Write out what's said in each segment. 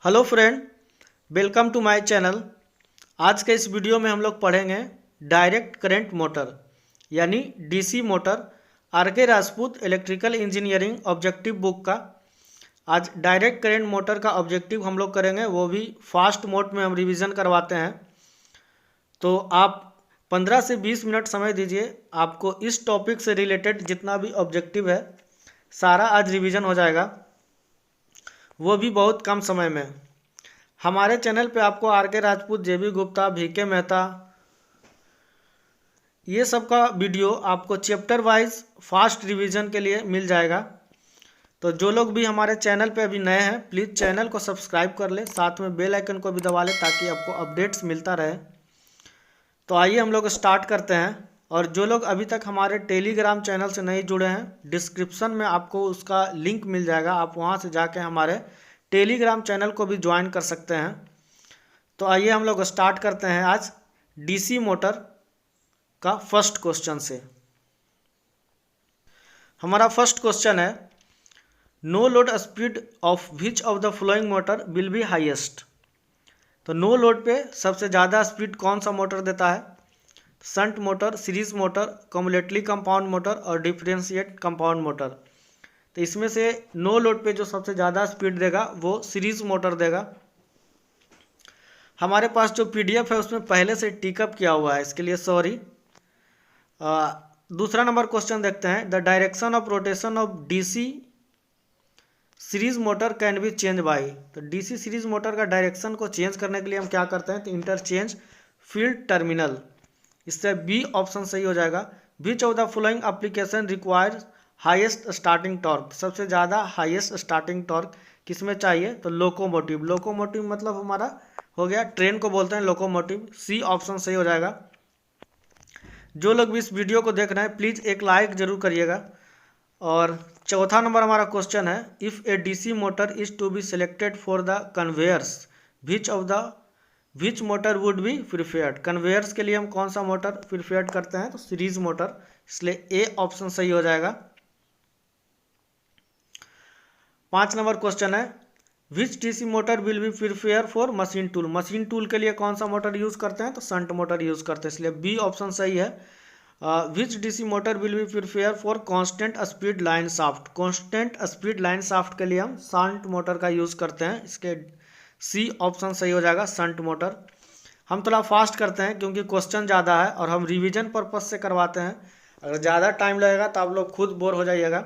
Hello friend, welcome to my channel. आज के इस वीडियो में हम लोग पढ़ेंगे डायरेक्ट करंट मोटर यानी DC motor, R K Rajput electrical engineering objective book का। आज डायरेक्ट करंट मोटर का ऑब्जेक्टिव हम लोग करेंगे, वो भी फास्ट मोड में हम रिवीजन करवाते हैं। तो आप 15 से 20 मिनट समय दीजिए, आपको इस टॉपिक से रिलेटेड जितना भी ऑब्जेक्टिव है सारा आज रिवीजन हो जाएगा, वो भी बहुत कम समय में। हमारे चैनल पे आपको are K Rajput, JB Gupta, VK Mehta, ये सब का वीडियो आपको चैप्टर वाइज फास्ट रिवीजन के लिए मिल जाएगा। तो जो लोग भी हमारे चैनल पे अभी नए हैं, प्लीज़ चैनल को सब्सक्राइब कर ले, साथ में बेल आइकन को भी दबा ले ताकि आपको अपडेट्स मिलता रहे। तो आइए हम लोग स्टार्ट करते हैं। और जो लोग अभी तक हमारे टेलीग्राम चैनल से नहीं जुड़े हैं, डिस्क्रिप्शन में आपको उसका लिंक मिल जाएगा, आप वहाँ से जाके हमारे टेलीग्राम चैनल को भी ज्वाइन कर सकते हैं। तो आइए हम लोग स्टार्ट करते हैं आज डीसी मोटर का फर्स्ट क्वेश्चन से। हमारा फर्स्ट क्वेश्चन है, no load speed of which of the following motor will be highest. तो नो लोड पे सबसे ज़्यादा स्पीड कौन सा मोटर देता है? Shunt motor, series motor, cumulatively compound motor और डिफरेंशिएट कंपाउंड मोटर। तो इसमें से नो लोड पे जो सबसे ज़्यादा स्पीड देगा वो सीरीज मोटर देगा। हमारे पास जो PDF है उसमें पहले से टिकअप किया हुआ है, इसके लिए सॉरी। दूसरा नंबर क्वेश्चन देखते हैं, the direction of rotation of DC series motor can B change by. तो DC सीरीज मोटर का डायरेक्शन को चेंज करने के लिए हम क्या करते हैं? तो इंटरचेंज फील्ड टर्मिनल। इससे बी ऑप्शन सही हो जाएगा। विच of the following application requires highest starting torque. सबसे ज़्यादा हाईएस्ट स्टार्टिंग टॉर्क किसमें चाहिए? तो लोकोमोटिव। लोकोमोटिव मतलब हमारा हो गया, ट्रेन को बोलते हैं लोकोमोटिव। सी ऑप्शन सही हो जाएगा। जो लोग भी इस वीडियो को देख रहे हैं प्लीज़ एक लाइक जरूर करिएगा। और चौथा नंबर हमारा क्वेश्चन है, if a DC motor is to be selected for the conveyors which motor would be preferred. Conveyors के लिए हम कौन सा मोटर प्रिफेयर्ड करते हैं? तो सीरीज मोटर, इसलिए ए ऑप्शन सही हो जाएगा। 5 नंबर क्वेश्चन है, विच DC motor will B prefer for machine tool. Machine tool के लिए कौन सा मोटर यूज़ करते हैं? तो शंट मोटर यूज़ करते हैं, इसलिए बी ऑप्शन सही है। विच DC motor will B prefer for constant speed line shaft. Constant speed line shaft के लिए हम शंट मोटर का यूज़ करते हैं, इसके सी ऑप्शन सही हो जाएगा, शंट मोटर। हम थोड़ा फास्ट करते हैं क्योंकि क्वेश्चन ज़्यादा है और हम रिवीजन पर्पज से करवाते हैं। अगर ज़्यादा टाइम लगेगा तो आप लोग खुद बोर हो जाइएगा,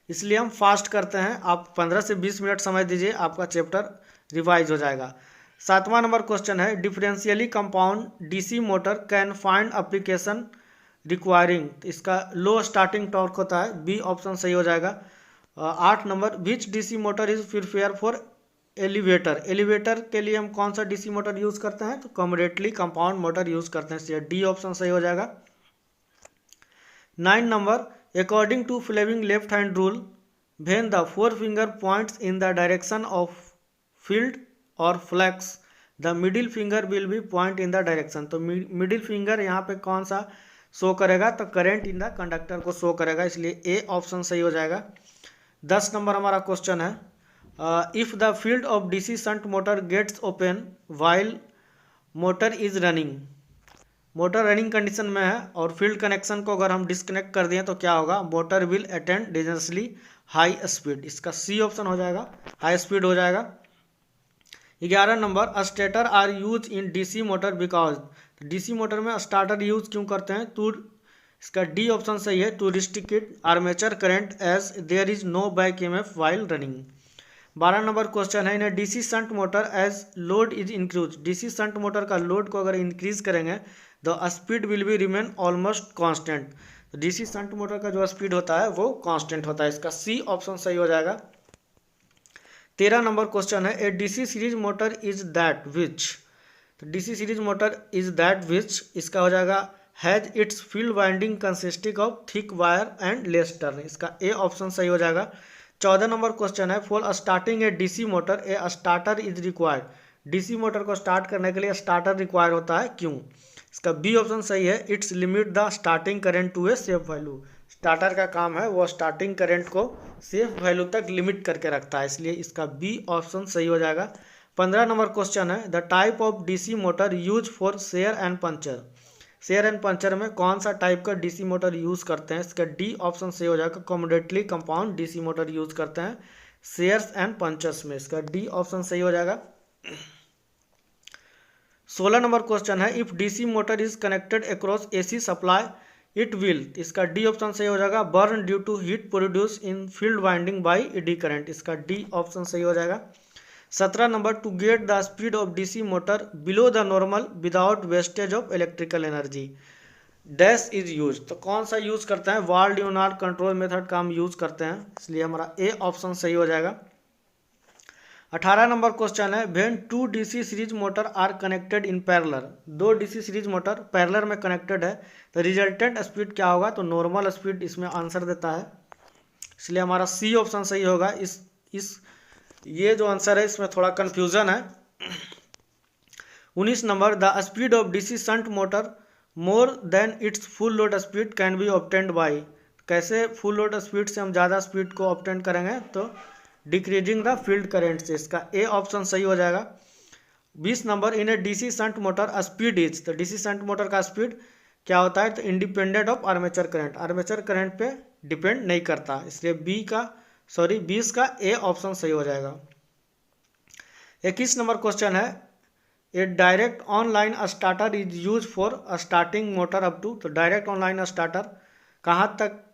इसलिए हम फास्ट करते हैं। आप 15 से 20 मिनट समय दीजिए, आपका चैप्टर रिवाइज हो जाएगा। 7वां नंबर क्वेश्चन है, differentially compound DC motor can find application requiring. इसका लो स्टार्टिंग टॉर्क होता है, बी ऑप्शन सही हो जाएगा। 8 number, which DC motor is prefer for elevator. Elevator के लिए हम कौन सा DC मोटर यूज़ करते हैं? तो कम्युलेटली कंपाउंड मोटर यूज़ करते हैं, इसलिए डी ऑप्शन सही हो जाएगा। 9 number, according to Fleming left hand rule, when the forefinger points in the direction of field or flux, the middle finger will be point in the direction। तो middle finger यहाँ पे कौन सा show करेगा? तो करंट इन द कंडक्टर को show करेगा, इसलिए ए ऑप्शन सही हो जाएगा। 10 नंबर हमारा क्वेश्चन है, if the field of DC shunt motor gets open while motor is running. Motor running condition में है और फील्ड कनेक्शन को अगर हम डिस्कनेक्ट कर दिए तो क्या होगा? Motor will attend dangerously high speed, इसका सी ऑप्शन हो जाएगा, हाई स्पीड हो जाएगा। 11 number, starter are use in DC motor because. DC motor में स्टार्टर यूज क्यों करते हैं? टू, इसका डी ऑप्शन सही है, to restrict armature current as there is no back EMF while running. 12 number question है, in DC shunt motor as load is increase. DC shunt motor का load को अगर इंक्रीज करेंगे the speed will be remain almost constant. तो DC shunt motor का जो speed होता है वो कांस्टेंट होता है, इसका सी ऑप्शन सही हो जाएगा। 13 नंबर क्वेश्चन है, ए DC series motor is that which. तो DC series motor is that which, इसका हो जाएगा has its field winding consisting of thick wire and less turn, इसका ए ऑप्शन सही हो जाएगा। 14 नंबर क्वेश्चन है, for starting a DC motor A starter is required. DC motor को start करने के लिए स्टार्टर रिक्वायर होता है, क्यों? इसका बी ऑप्शन सही है, it's limit the starting current to a safe value. Starter का काम है वो स्टार्टिंग करंट को सेफ वैल्यू तक लिमिट करके रखता है, इसलिए इसका बी ऑप्शन सही हो जाएगा। 15 नंबर क्वेश्चन है, the type of DC motor use for share and puncture. Share and puncture में कौन सा टाइप का डीसी मोटर यूज करते हैं, इसका डी ऑप्शन सही हो जाएगा। Cumulatively compound DC motor use करते हैं शेयर्स एंड पंचर्स में, इसका डी ऑप्शन सही हो जाएगा। 16 नंबर क्वेश्चन है, if DC motor is connected across AC supply it will, इसका डी ऑप्शन सही हो जाएगा। Burn due to heat produce in field winding by eddy current, इसका डी ऑप्शन सही हो जाएगा। 17 number, to get the speed of DC motor below the normal without wastage of electrical energy dash is use, तो कौन सा use करते हैं, वाल ड्यूनार्ड कंट्रोल मेथड का हम यूज करते हैं, इसलिए हमारा ए ऑप्शन सही हो जाएगा। 18 नंबर क्वेश्चन है, when two DC series motor are connected in parallel, दो डीसी सीरीज मोटर पैरेलल में कनेक्टेड है तो रिजल्टेंट स्पीड क्या होगा, तो नॉर्मल स्पीड इसमें आंसर देता है, इसलिए हमारा सी ऑप्शन सही होगा। ये जो आंसर है इसमें थोड़ा कन्फ्यूजन है। 19 number, the speed of DC shunt motor more than it's full load speed can be obtained by, कैसे फुल लोड स्पीड से हम ज़्यादा स्पीड को ऑब्टेन करेंगे, तो डिक्रीजिंग द फील्ड करेंट से, इसका ए ऑप्शन सही हो जाएगा। 20 number, in a DC shunt motor speed is, तो डीसी शंट मोटर का स्पीड क्या होता है, तो independent of armature current, armature current पे डिपेंड नहीं करता, इसलिए 20 का ए ऑप्शन सही हो जाएगा। 21 नंबर क्वेश्चन है, a direct online starter is use for starting motor up to, तो डायरेक्ट ऑनलाइन स्टार्टर कहाँ तक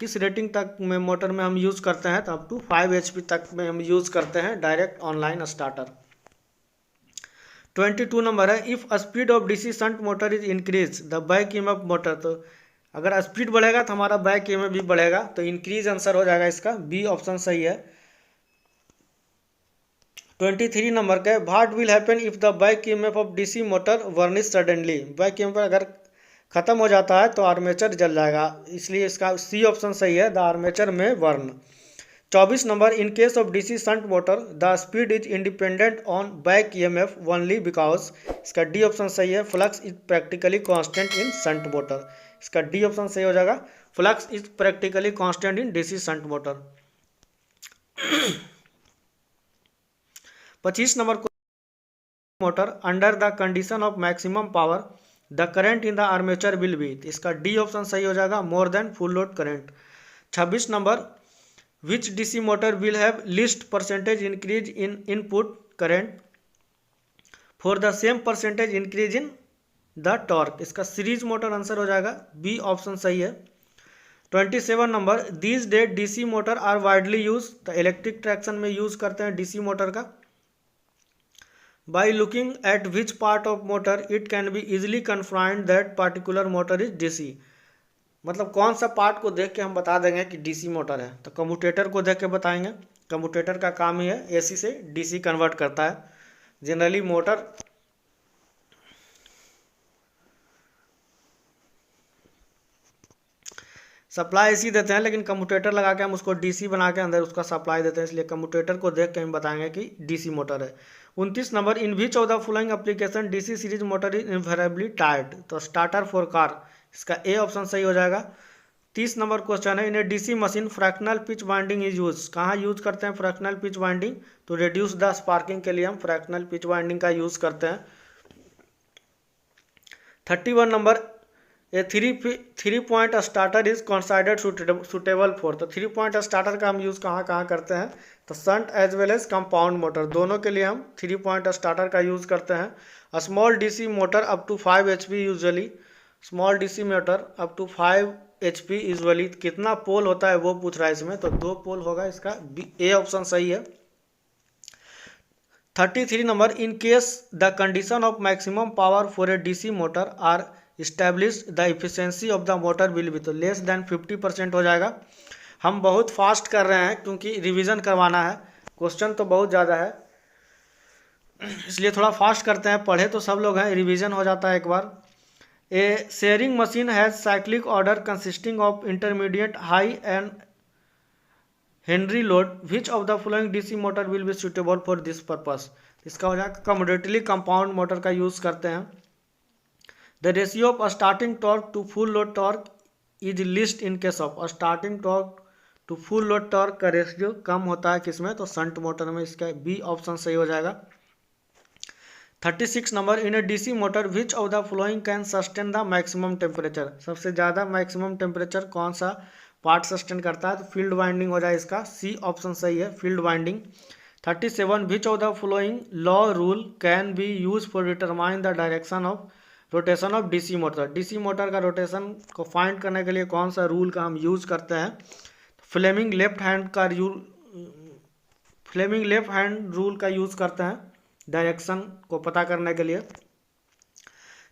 किस रेटिंग तक में मोटर में हम यूज करते हैं, तो अप टू 5 HP तक में हम यूज करते हैं डायरेक्ट ऑनलाइन स्टार्टर। 22 नंबर है, if speed of DC shunt motor is increase the back EMF motor, तो अगर स्पीड बढ़ेगा तो हमारा बैक ईएमएफ भी बढ़ेगा, तो इंक्रीज आंसर हो जाएगा इसका, बी ऑप्शन सही है। 23 नंबर का, what will happen if the back EMF of DC motor वर्निश suddenly, back EMF अगर खत्म हो जाता है तो आर्मेचर जल जाएगा, इसलिए इसका सी ऑप्शन सही है, द आर्मेचर में वर्न। 24 number, in case of DC shunt motor the speed is independent on back EMF only because, इसका डी ऑप्शन सही है, flux is practically constant in shunt motor, इसका डी ऑप्शन सही हो जाएगा, flux is practically constant in DC shunt motor. 25 number, motor under the condition of maximum power the current in the armature will be, इसका D option सही हो जाएगा, मोर than full load current. 26 number, which DC motor will have least percentage increase in input current for the same percentage increase in the torque, इसका series motor answer हो जाएगा, B option सही है। 27 number, these day DC motor are widely use, तो electric traction में use करते हैं DC motor का। By looking at which part of motor it can be easily confined that particular motor is DC, मतलब कौन सा पार्ट को देख के हम बता देंगे कि डीसी मोटर है, तो कम्यूटेटर को देख के बताएंगे, कम्यूटेटर का काम ही है एसी से डीसी कन्वर्ट करता है। जनरली मोटर सप्लाई एसी देते हैं, लेकिन कम्यूटेटर लगा के हम उसको डीसी बना के अंदर उसका सप्लाई देते हैं, इसलिए कम्यूटेटर को देख के हम बताएंगे कि डीसी मोटर है। 29 number, in which of the following application DC series motor is invariably tired, तो स्टार्टर फॉर कार, इसका ए ऑप्शन सही हो जाएगा। 30 नंबर क्वेश्चन है, in a DC machine fractional pitch winding is use, कहाँ use करते हैं फ्रैक्शनल पिच वाइंडिंग, तो रिड्यूस द स्पार्किंग के लिए हम फ्रैक्शनल पिच वाइंडिंग का यूज करते हैं। 31 number, a three point starter is considered suitable for, तो 3 पॉइंट स्टार्टर का हम यूज़ कहाँ करते हैं, तो shunt as well as compound motor दोनों के लिए हम 3 पॉइंट स्टार्टर का यूज़ करते हैं। Small DC motor up to 5 HP usually, small DC motor up to 5 HP usually, कितना पोल होता है वो पूछ रहा है इसमें, तो 2 पोल होगा, इसका ए ऑप्शन सही है। 33 number, in case the condition of maximum power for a DC motor are establish the efficiency of the motor will be, तो लेस देन 50% हो जाएगा। हम बहुत फास्ट कर रहे हैं क्योंकि रिवीजन करवाना है, क्वेश्चन तो बहुत ज़्यादा है, इसलिए थोड़ा फास्ट करते हैं, पढ़े तो सब लोग हैं, रिवीजन हो जाता है एक बार। A shearing machine has cyclic order consisting of intermediate high and हेनरी load, which of the following DC motor will be suitable for this purpose, इसका हो जाएगा कमोडेटली कंपाउंड मोटर का यूज़ करते हैं। The ratio of starting torque to full load torque is least in case of starting torque to full load torque का ratio कम होता है किसमें, तो शंट मोटर में। इसका बी ऑप्शन सही हो जाएगा। 36 number, in a DC motor which of the flowing can sustain the maximum temperature, सबसे ज़्यादा मैक्सिमम टेम्परेचर कौन सा पार्ट सस्टेन करता है, तो फील्ड वाइंडिंग हो जाए इसका, सी ऑप्शन सही है, field winding. 37, which of the flowing law rule can be use for determine the direction of rotation of DC motor, DC motor का रोटेशन को फाइंड करने के लिए कौन सा रूल का हम यूज करते हैं, फ्लेमिंग लेफ्ट हैंड रूल का यूज करते हैं डायरेक्शन को पता करने के लिए।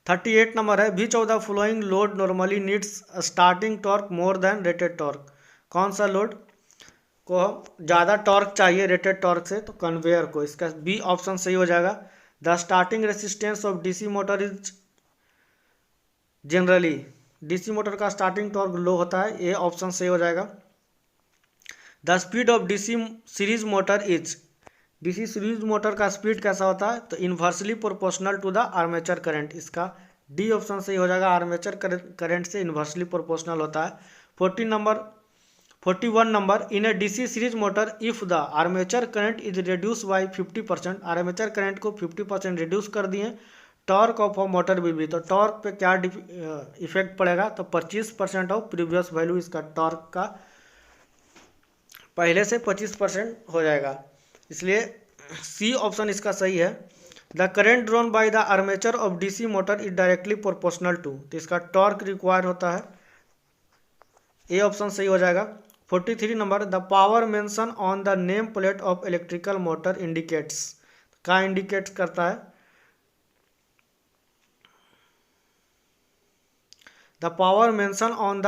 38 नंबर है, विच of the flowing load normally needs starting torque more than rated torque, कौन सा लोड को ज़्यादा टॉर्क चाहिए रेटेड टॉर्क से, तो कन्वेयर को, इसका बी ऑप्शन सही हो जाएगा। The starting resistance of DC motor is generally, DC motor का स्टार्टिंग टॉर्क लो होता है, ए ऑप्शन सही हो जाएगा। The speed of DC series motor is, DC series motor का स्पीड कैसा होता है, तो inversely proportional to the armature current, इसका डी ऑप्शन सही हो जाएगा, आर्मेचर करंट से इन्वर्सली प्रोपोर्शनल होता है। 41 number, in a DC series motor if the armature current is reduce by 50%, armature current को 50% रिड्यूस कर दिए, torque of a motor will be, तो टॉर्क पे क्या इफेक्ट पड़ेगा, तो 25% ऑफ प्रीवियस वैल्यू, इसका टॉर्क का पहले से 25% हो जाएगा, इसलिए सी ऑप्शन इसका सही है। The current drawn by the armature of DC motor is directly proportional to, तो इसका टॉर्क रिक्वायर होता है, ए ऑप्शन सही हो जाएगा। 43 number, the power mention on the name plate of electrical motor indicates, क्या इंडिकेट्स करता है, the power mention on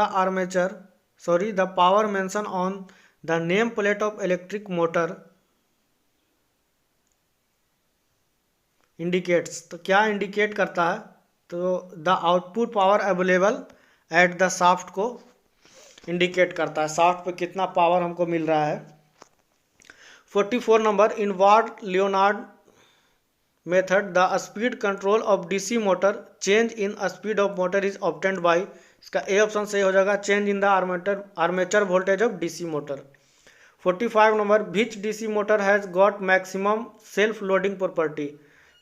the name plate of electric motor indicates, तो क्या इंडिकेट करता है, तो the output power available at the shaft को indicate करता है, शाफ्ट पे कितना पावर हमको मिल रहा है। 44 number, in what Leonard method the speed control of DC motor change in speed of motor is obtained by, इसका ए ऑप्शन सही हो जाएगा, change in the armature voltage of DC motor. 45 number, which DC motor has got maximum self loading property,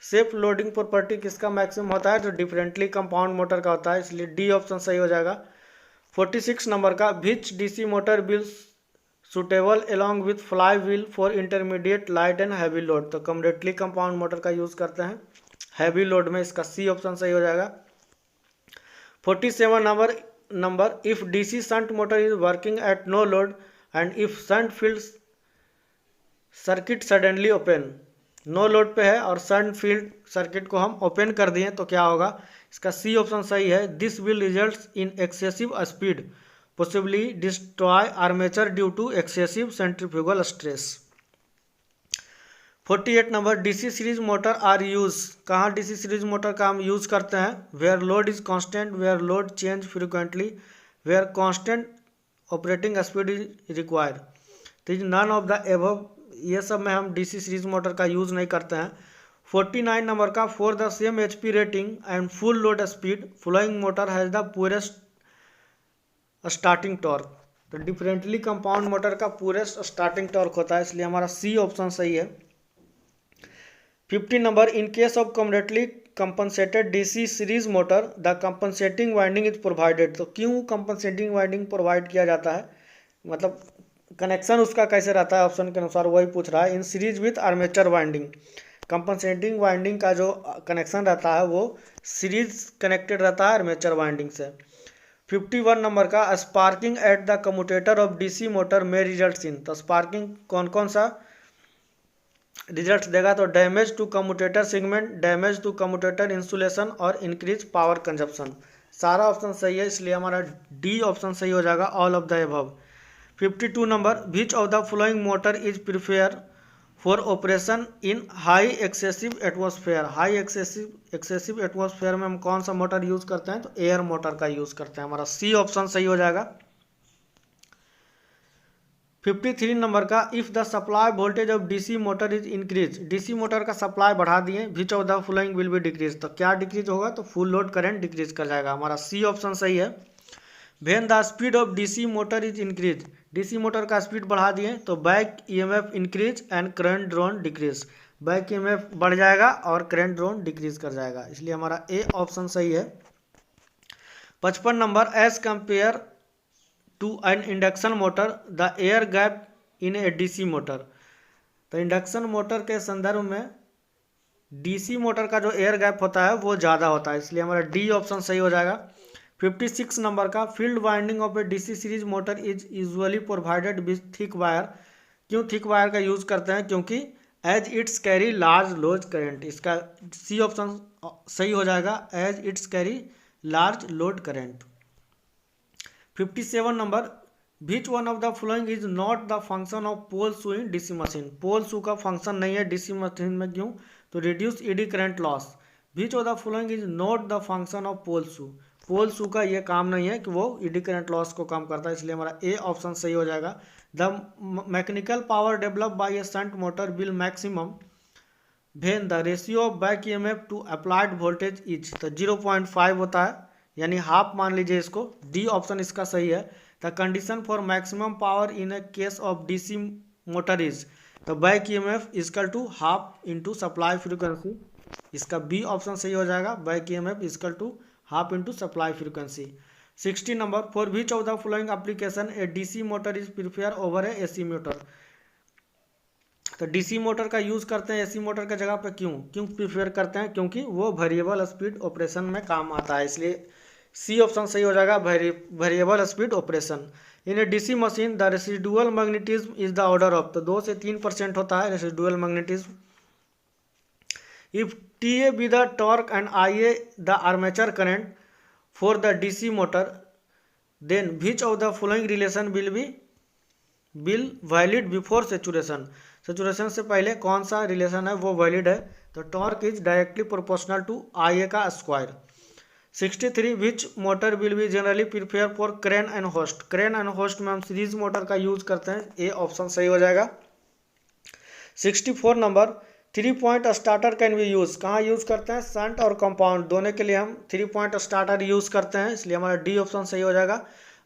self loading property किसका maximum होता है, तो differently compound motor का होता है, इसलिए डी ऑप्शन सही हो जाएगा। 46 नंबर का, which DC motor will suitable along with fly wheel for intermediate light and heavy load, तो कम्प्लीटली कंपाउंड मोटर का यूज़ करते हैं हैवी लोड में, इसका सी ऑप्शन सही हो जाएगा। 47 number, if DC shunt motor is working at no load and if shunt field circuit suddenly open, no load पे है और शंट फील्ड सर्किट को हम ओपन कर दिए तो क्या होगा, इसका सी ऑप्शन सही है, this will result in excessive speed possibly destroy armature due to excessive centrifugal stress। 48 number, DC series motor are use, कहाँ डीसी सीरीज मोटर का हम यूज करते हैं, where load is constant, where load change frequently, where constant operating speed is required, तो none of the above, ये सब में हम डीसी सीरीज मोटर का यूज नहीं करते हैं। 49 नंबर का, for the same HP rating and full load speed following motor has the poorest starting torque, तो डिफरेंटली कंपाउंड मोटर का पुअरेस्ट स्टार्टिंग टॉर्क होता है, इसलिए हमारा सी ऑप्शन सही है। 50 number, in case of completely compensated DC series motor the compensating winding is provided, तो क्यों कंपनसेटिंग वाइंडिंग प्रोवाइड किया जाता है, मतलब कनेक्शन उसका कैसे रहता है, ऑप्शन के अनुसार वही पूछ रहा है। इन series with armature winding, compensating winding का जो कनेक्शन रहता है वो सीरीज कनेक्टेड रहता है आर्मेचर वाइंडिंग से। 51 नंबर का, sparking at the commutator of DC motor में रिजल्ट इन, तो स्पार्किंग कौन कौन सा रिजल्ट देगा, तो damage to commutator segment, damage to commutator insulation और इंक्रीज पावर कंजप्शन, सारा ऑप्शन सही है, इसलिए हमारा डी ऑप्शन सही हो जाएगा, all of the above. 52 number, which of the following motor is prefer for operation in high excessive atmosphere, high excessive atmosphere में हम कौन सा मोटर यूज करते हैं, तो एयर मोटर का यूज करते हैं, हमारा सी ऑप्शन सही हो जाएगा। 53 नंबर का, if the supply voltage of DC motor is increase, DC motor का सप्लाई बढ़ा दिए, विच of the following will be decrease, तो क्या डिक्रीज होगा, तो फुल लोड करंट डिक्रीज कर जाएगा, हमारा सी ऑप्शन सही है। When the speed of DC motor is increase, DC motor का स्पीड बढ़ा दिए तो back EMF increase and current drawn decrease, back EMF बढ़ जाएगा और करंट ड्रॉन डिक्रीज कर जाएगा, इसलिए हमारा ए ऑप्शन सही है। 55 number, as compare to an induction motor the air gap in a DC motor, तो इंडक्शन मोटर के संदर्भ में डीसी मोटर का जो एयर गैप होता है वो ज़्यादा होता है, इसलिए हमारा डी ऑप्शन सही हो जाएगा। 56 नंबर का, field winding of a DC series motor is usually provided with thick wire, क्यों थिक वायर का यूज़ करते हैं, क्योंकि as its carry large load current, इसका सी ऑप्शन सही हो जाएगा, as its carry large load current. 57 number, which one of the following is not the function of pole shoe in DC machine, pole shoe का function नहीं है DC machine में, क्यों, तो reduce eddy current loss. Which of the following is not the function of pole shoe, pole shoe का ये काम नहीं है कि वो ईडी करंट लॉस को कम करता है, इसलिए हमारा ए ऑप्शन सही हो जाएगा। The mechanical power develop by a shunt motor will maximum when the ratio of back EMF to applied voltage is, तो 0.5 होता है, यानी हाफ मान लीजिए इसको, डी ऑप्शन इसका सही है। The condition for maximum power in a case of DC motor is, तो back EMF equal to half into supply frequency, इसका बी ऑप्शन सही हो जाएगा, back EMF equal to half into supply frequency. 60 number, for which of the following application a DC motor is prefer over a AC motor, तो DC motor का use करते हैं AC motor के जगह पे, क्यों प्रिफेयर करते हैं, क्योंकि वो वेरिएबल स्पीड ऑपरेशन में काम आता है, इसलिए सी ऑप्शन सही हो जाएगा, variable speed operation. In a DC machine the residual magnetism is the order of, तो 2 से 3% होता है residual magnetism. If TA be the torque and IA the armature current for the DC motor, then which of the following relation will valid before saturation, saturation से पहले कौन सा relation है वो वैलिड है, तो torque is directly proportional to IA का square. 63 which motor will be generally prefer for crane and hoist, crane and hoist में हम सीरीज मोटर का यूज करते हैं, ए ऑप्शन सही हो जाएगा। 64 number, 3 point starter can be use, कहाँ यूज करते हैं, शंट और कंपाउंड दोनों के लिए हम 3 पॉइंट स्टार्टर यूज करते हैं, इसलिए हमारा डी ऑप्शन सही हो जाएगा।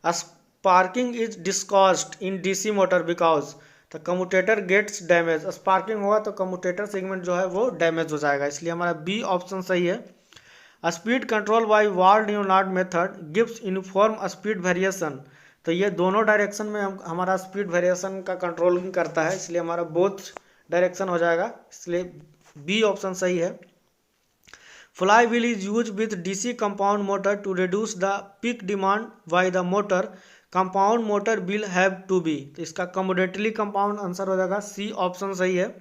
Sparking is discouraged in DC motor because, तो कम्यूटेटर गेट्स डैमेज, स्पार्किंग होगा तो कम्यूटेटर सेगमेंट जो है वो डैमेज हो जाएगा, इसलिए हमारा बी ऑप्शन सही है। Speed control by ward-Newland method gives uniform speed variation, तो ये दोनों डायरेक्शन में हमारा स्पीड वेरिएशन का कंट्रोलिंग करता है, इसलिए हमारा बोथ डायरेक्शन हो जाएगा, इसलिए बी ऑप्शन सही है। Flywheel is use with DC compound motor to reduce the peak demand by the motor, compound motor will have to be, तो इसका कमोडेटली कंपाउंड आंसर हो जाएगा, सी ऑप्शन सही है।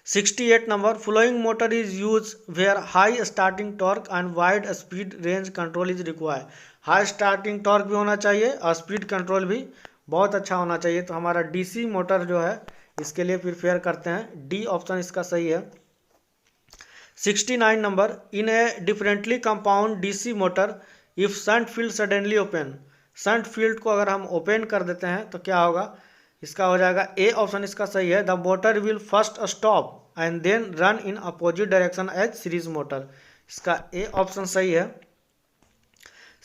68 number, following motor is use where high starting torque and wide speed range control is required, high starting torque भी होना चाहिए और स्पीड कंट्रोल भी बहुत अच्छा होना चाहिए, तो हमारा डीसी मोटर जो है इसके लिए प्रिफेयर करते हैं, डी ऑप्शन इसका सही है। 69 number, in A differently compound DC motor if shunt field suddenly open, shunt field को अगर हम ओपन कर देते हैं तो क्या होगा, इसका हो जाएगा ए ऑप्शन इसका सही है, the motor will first stop and then run in opposite direction as series motor, इसका ए ऑप्शन सही है।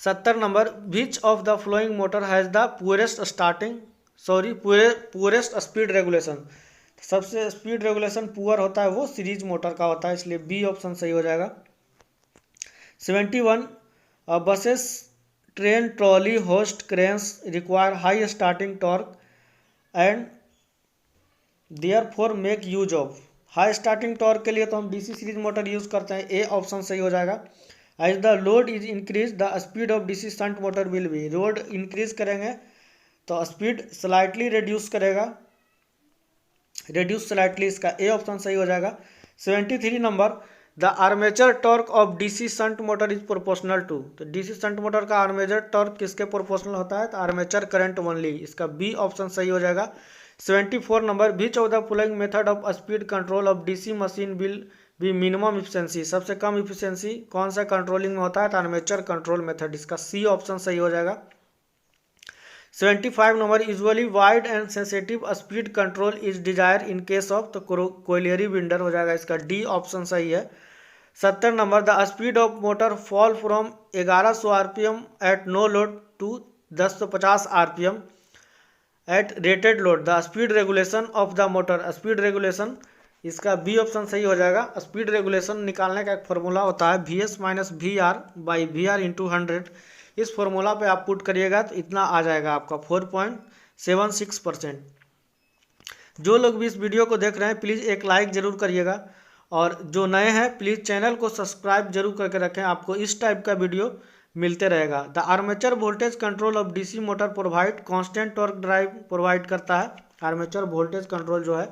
70 number, which of the following motor has the poorest speed regulation, सबसे स्पीड रेगुलेशन पुअर होता है वो सीरीज मोटर का होता है, इसलिए बी ऑप्शन सही हो जाएगा। 71 buses train trolley host cranes require high starting torque and therefore make use of, high starting torque के लिए तो हम डीसी सीरीज मोटर यूज करते हैं, ए ऑप्शन सही हो जाएगा। As the load is increase the speed of DC shunt motor will be, load increase करेंगे तो स्पीड स्लाइटली रिड्यूस करेगा, रिड्यूस स्लाइटली, इसका ए ऑप्शन सही हो जाएगा। 73 number, the armature torque of DC shunt motor is proportional to, तो DC shunt motor का armature torque किसके प्रोपोर्शनल होता है, तो आर्मेचर करंट ओनली, इसका बी ऑप्शन सही हो जाएगा। 74 number, which of the following method of speed control of DC machine will be minimum efficiency, सबसे कम इफिशिएंसी कौन सा कंट्रोलिंग में होता है, तो आर्मेचर कंट्रोल मेथड, इसका सी ऑप्शन सही हो जाएगा। 75 number, usually wide and sensitive speed control is desire in case of, तो कोयलियरी विंडर हो जाएगा, इसका डी ऑप्शन सही है। 70 number, the speed of motor fall from 1100 RPM at no load to 1050 RPM at rated load. The speed regulation of the motor, speed regulation, इसका B option सही हो जाएगा। स्पीड रेगुलेशन निकालने का एक फार्मूला होता है VS minus VR by VR into 100। इस फार्मूला पे आप पुट करिएगा तो इतना आ जाएगा आपका 4.76%। जो लोग भी इस वीडियो को देख रहे हैं प्लीज़ एक लाइक ज़रूर करिएगा, और जो नए हैं प्लीज़ चैनल को सब्सक्राइब जरूर करके रखें, आपको इस टाइप का वीडियो मिलते रहेगा। The armature voltage control of DC motor provide constant torque drive provide करता है। आर्मेचर वोल्टेज कंट्रोल जो है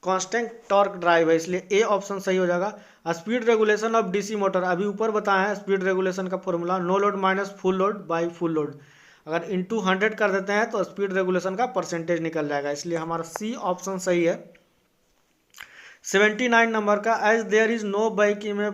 कांस्टेंट टॉर्क ड्राइव है, इसलिए ए ऑप्शन सही हो जाएगा। Speed regulation of DC motor, अभी ऊपर बताया है स्पीड रेगुलेशन का formula, no load minus full load by full load. अगर इंटू 100 कर देते हैं तो स्पीड रेगुलेशन का परसेंटेज निकल जाएगा, इसलिए हमारा सी ऑप्शन सही है। 79 नंबर का, as there is no back EMF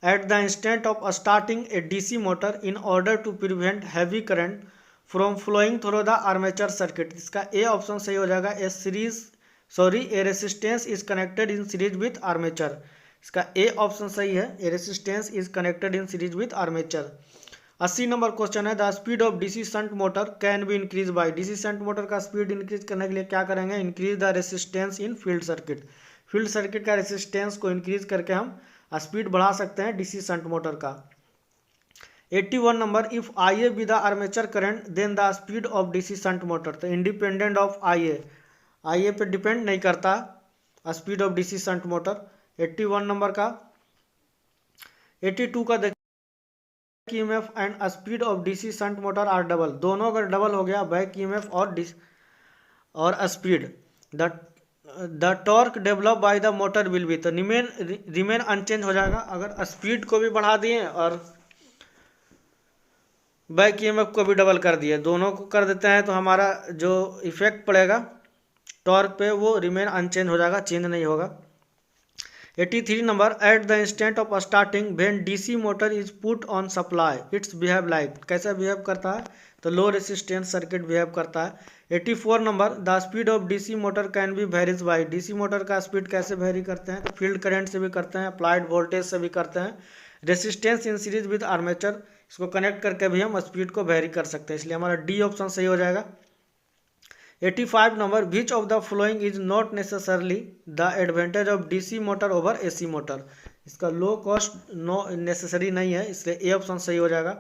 at the instant of starting a DC motor in order to prevent heavy current from flowing through the armature circuit. इसका A option सही हो जाएगा। A resistance is connected in series with armature, इसका A option सही है। A resistance is connected in series with armature. 80 number question है, the speed of DC shunt motor can be increase by. DC shunt motor का speed increase करने के लिए क्या करेंगे, increase the resistance in field circuit. Field circuit का resistance को increase करके हम स्पीड बढ़ा सकते हैं DC शंट मोटर का। 81 number, if IA be the armature current then the speed of DC shunt motor, तो इंडिपेंडेंट ऑफ IA पे डिपेंड नहीं करता speed of DC shunt motor. 81 number का। 82 का देखिए, EMF and speed of DC shunt motor are double, दोनों अगर double हो गया बैक EMF और speed, the torque develop by the motor will be, तो रिमेन अनचेंज हो जाएगा। अगर स्पीड को भी बढ़ा दिए और बैक EMF को भी डबल कर दिए, दोनों को कर देते हैं, तो हमारा जो इफेक्ट पड़ेगा टॉर्क पे वो रिमेन अनचेंज हो जाएगा, चेंज नहीं होगा। 83 number, eight the instant of starting when DC motor is put on supply it's behave like, कैसा बिहेव करता है, तो लो रेसिस्टेंस सर्किट बिहेव करता है। 84 number, the speed of DC motor can B varies by, DC motor का speed कैसे very करते हैं, तो फील्ड करंट से भी करते हैं, अप्लाइड वोल्टेज से भी करते हैं, resistance in series with armature, इसको कनेक्ट करके भी हम स्पीड को वेरी कर सकते हैं, इसलिए हमारा डी ऑप्शन सही हो जाएगा। 85 number, which of the following is not necessarily the advantage of DC motor over AC motor, इसका लो कॉस्ट नो नेसेसरी नहीं है, इसलिए ए ऑप्शन सही हो जाएगा।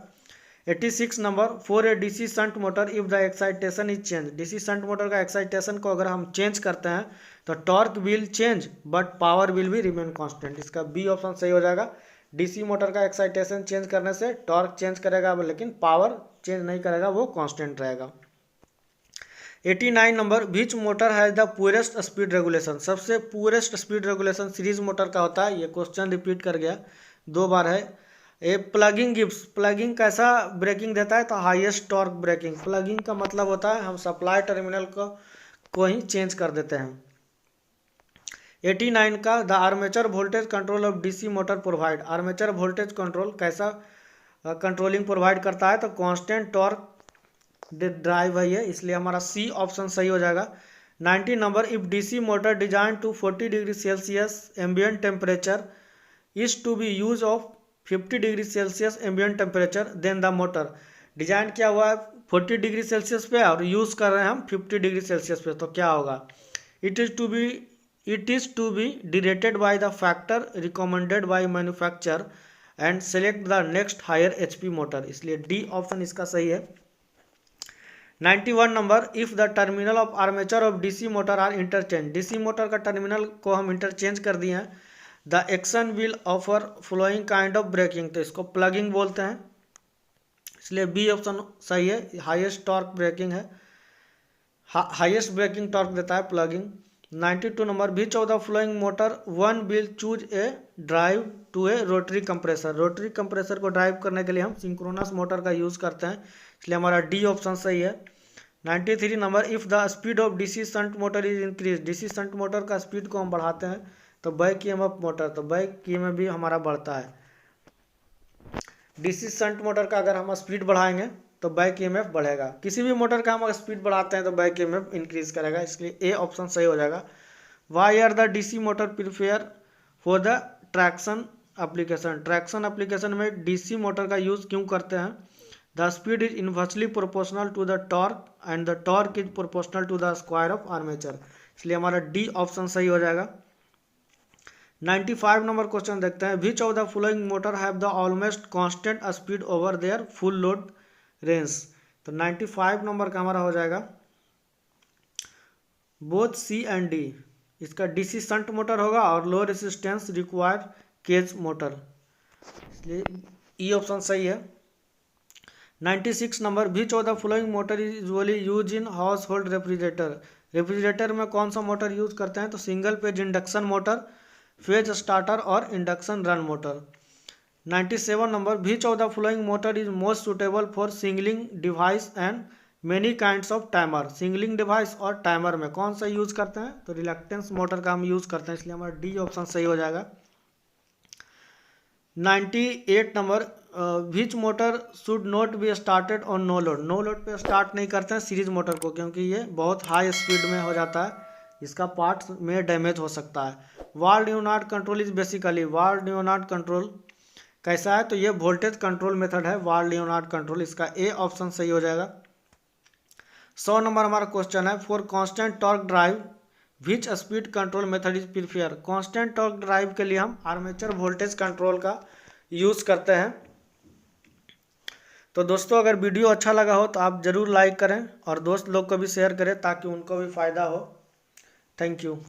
86 number, for a DC shunt motor if the excitation is change, DC shunt motor का excitation को अगर हम चेंज करते हैं तो torque will change but power will भी रिमेन कांस्टेंट, इसका बी ऑप्शन सही हो जाएगा। DC मोटर का एक्साइटेशन चेंज करने से टॉर्क चेंज करेगा लेकिन पावर चेंज नहीं करेगा, वो कांस्टेंट रहेगा। 89 number, which motor has the poorest speed regulation, सबसे poorest speed regulation series motor का होता है, ये क्वेश्चन रिपीट कर गया 2 बार है। ए प्लगिंग गिव्स, प्लगिंग कैसा ब्रेकिंग देता है, तो हाईएस्ट टॉर्क ब्रेकिंग। प्लगिंग का मतलब होता है हम सप्लाई टर्मिनल को ही चेंज कर देते हैं। 89 का, the armature voltage control of DC motor provide, armature voltage control कैसा कंट्रोलिंग प्रोवाइड करता है, तो कांस्टेंट टॉर्क ड्राइव है ये, इसलिए हमारा सी ऑप्शन सही हो जाएगा। 90 number, if DC motor design to 40 degree Celsius ambient temperature is to be use of 50 degree Celsius ambient temperature then the motor, design किया हुआ है 40 डिग्री सेल्सियस पे और यूज़ कर रहे हैं हम 50 डिग्री सेल्सियस पे, तो क्या होगा, it is to be derated by the factor recommended by manufacture and select the next higher HP motor, इसलिए डी ऑप्शन इसका सही है। 91 number, if the terminal of armature of DC motor are interchange, DC motor का terminal को हम interchange कर दिए हैं, the action will offer following kind of braking, तो इसको प्लगिंग बोलते हैं, इसलिए बी ऑप्शन सही है। हाईएस्ट टॉर्क ब्रेकिंग है, हाईएस्ट ब्रेकिंग टॉर्क देता है plugging. 92 number, which of the following motor one will choose a drive to a rotary compressor, rotary compressor को ड्राइव करने के लिए हम सिंक्रोनस मोटर का यूज़ करते हैं, इसलिए हमारा डी ऑप्शन सही है। 93 number, if the speed of DC shunt motor is increase, DC shunt motor का स्पीड को हम बढ़ाते हैं तो बैक EMF मोटर, तो बैक EMF भी हमारा बढ़ता है। DC शंट मोटर का अगर हम स्पीड बढ़ाएंगे तो बैक EMF बढ़ेगा, किसी भी मोटर का हम अगर स्पीड बढ़ाते हैं तो बैक EMF इंक्रीज करेगा, इसलिए ए ऑप्शन सही हो जाएगा। Why are the DC motor prefer for the traction application, traction application में DC मोटर का यूज़ क्यों करते हैं, the speed is inversely proportional to the torque and the torque is proportional to the square of armature, इसलिए हमारा D option सही हो जाएगा। 95 नंबर क्वेश्चन देखते हैं। विच of the following motor have the almost constant speed over there full load range, तो 95 number का हमारा हो जाएगा बोथ सी एंड डी। इसका डीसी शंट मोटर होगा और लो रेसिस्टेंस रिक्वायर केज मोटर, इसलिए ई ऑप्शन सही है। 96 number which of the following motor is usually use in house hold refrigerator, refrigerator में कौन सा मोटर यूज करते हैं, तो single page induction motor, phase starter और induction run motor. 97 number which of the following motor is most suitable for signalling device and many kinds of timer, signalling device और timer में कौन सा use करते हैं, तो रिलक्टेंस मोटर का हम यूज करते हैं, इसलिए हमारा डी ऑप्शन सही हो जाएगा। 98 number which motor should not be started on no load, no load पे स्टार्ट नहीं करते हैं सीरीज मोटर को, क्योंकि ये बहुत हाई स्पीड में हो जाता है, इसका पार्ट्स में डैमेज हो सकता है। Ward Leonard control is basically, Ward Leonard control कैसा है, तो ये वोल्टेज कंट्रोल मेथड है वॉल न्यूनार्ड कंट्रोल, इसका ए ऑप्शन सही हो जाएगा। 100 नंबर हमारा क्वेश्चन है for constant torque drive which speed control method is prefer, constant torque drive के लिए हम आर्मेचर वोल्टेज कंट्रोल का यूज करते हैं। तो दोस्तों अगर वीडियो अच्छा लगा हो तो आप ज़रूर लाइक करें और दोस्त लोग को भी शेयर करें ताकि उनको भी फ़ायदा हो। Thank you.